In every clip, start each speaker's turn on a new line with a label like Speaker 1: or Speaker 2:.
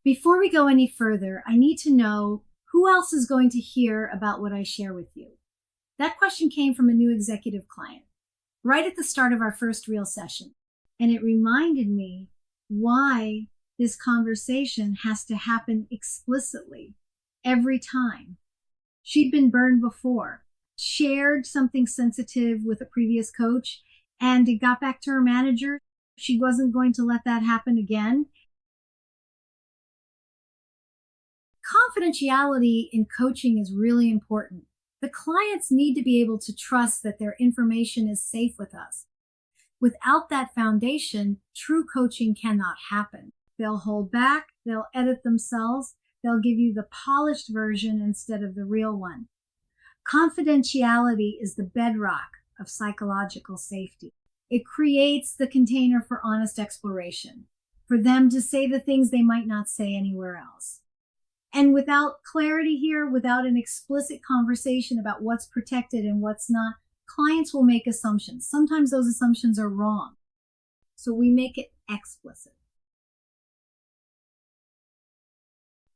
Speaker 1: Before we go any further, I need to know who else is going to hear about what I share with you. That question came from a new executive client right at the start of our first real session. And it reminded me why this conversation has to happen explicitly every time. She'd been burned before, shared something sensitive with a previous coach, and it got back to her manager. She wasn't going to let that happen again. Confidentiality in coaching is really important. The clients need to be able to trust that their information is safe with us. Without that foundation, true coaching cannot happen. They'll hold back, they'll edit themselves, they'll give you the polished version instead of the real one. Confidentiality is the bedrock of psychological safety. It creates the container for honest exploration, for them to say the things they might not say anywhere else. And without clarity here, without an explicit conversation about what's protected and what's not, clients will make assumptions. Sometimes those assumptions are wrong. So we make it explicit.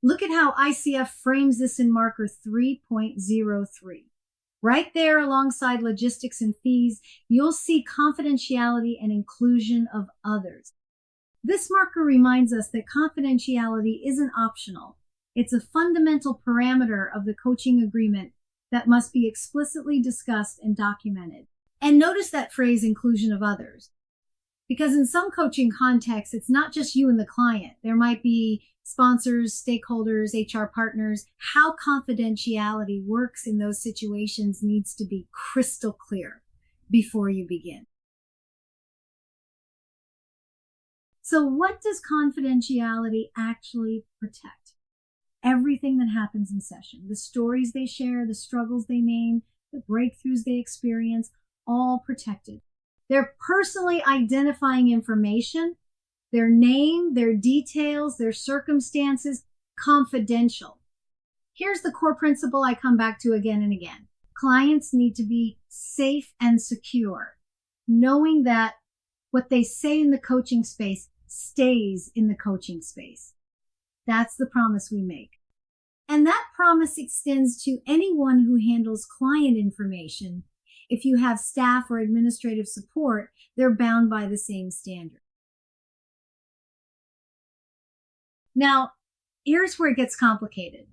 Speaker 1: Look at how ICF frames this in marker 3.03. Right there alongside logistics and fees, you'll see confidentiality and inclusion of others. This marker reminds us that confidentiality isn't optional. It's a fundamental parameter of the coaching agreement that must be explicitly discussed and documented. And notice that phrase, inclusion of others. Because in some coaching contexts, it's not just you and the client. There might be sponsors, stakeholders, HR partners. How confidentiality works in those situations needs to be crystal clear before you begin. So what does confidentiality actually protect? Everything that happens in session, the stories they share, the struggles they name, the breakthroughs they experience, all protected. They're personally identifying information, their name, their details, their circumstances, confidential. Here's the core principle I come back to again and again. Clients need to be safe and secure, knowing that what they say in the coaching space stays in the coaching space. That's the promise we make. And that promise extends to anyone who handles client information. If you have staff or administrative support, they're bound by the same standard. Now, here's where it gets complicated.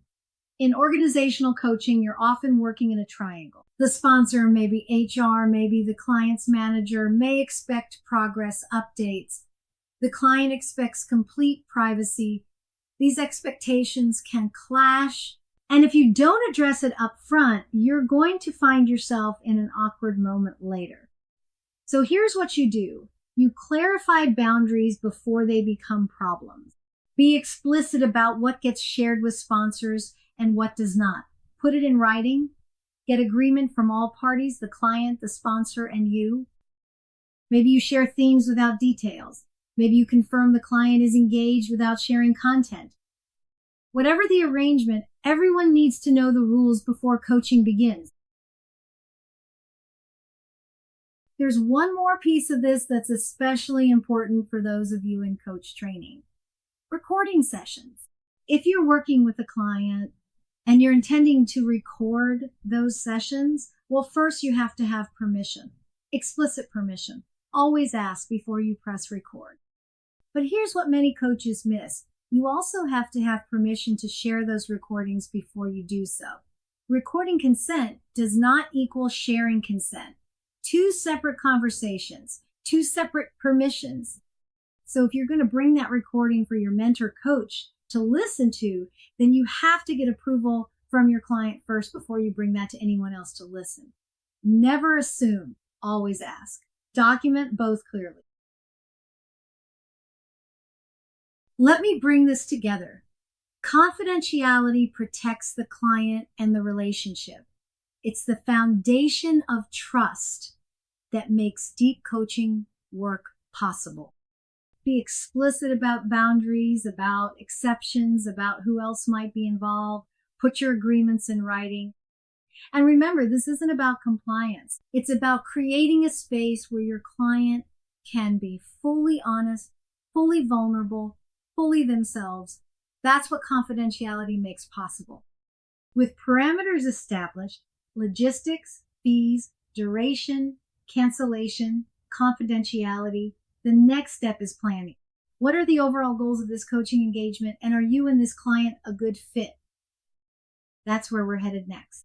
Speaker 1: In organizational coaching, you're often working in a triangle. The sponsor, maybe HR, maybe the client's manager, may expect progress updates. The client expects complete privacy. These expectations can clash, and if you don't address it up front, you're going to find yourself in an awkward moment later. So here's what you do. You clarify boundaries before they become problems. Be explicit about what gets shared with sponsors and what does not. Put it in writing. Get agreement from all parties, the client, the sponsor, and you. Maybe you share themes without details. Maybe you confirm the client is engaged without sharing content. Whatever the arrangement, everyone needs to know the rules before coaching begins. There's one more piece of this that's especially important for those of you in coach training. Recording sessions. If you're working with a client and you're intending to record those sessions, well, first you have to have permission, explicit permission. Always ask before you press record. But here's what many coaches miss. You also have to have permission to share those recordings before you do so. Recording consent does not equal sharing consent. Two separate conversations, two separate permissions. So if you're going to bring that recording for your mentor coach to listen to, then you have to get approval from your client first before you bring that to anyone else to listen. Never assume, always ask. Document both clearly. Let me bring this together. Confidentiality protects the client and the relationship. It's the foundation of trust that makes deep coaching work possible. Be explicit about boundaries, about exceptions, about who else might be involved. Put your agreements in writing. And remember, this isn't about compliance. It's about creating a space where your client can be fully honest, fully vulnerable, fully themselves, That's what confidentiality makes possible. With parameters established, logistics, fees, duration, cancellation, confidentiality, the next step is planning. What are the overall goals of this coaching engagement, and are you and this client a good fit? That's where we're headed next.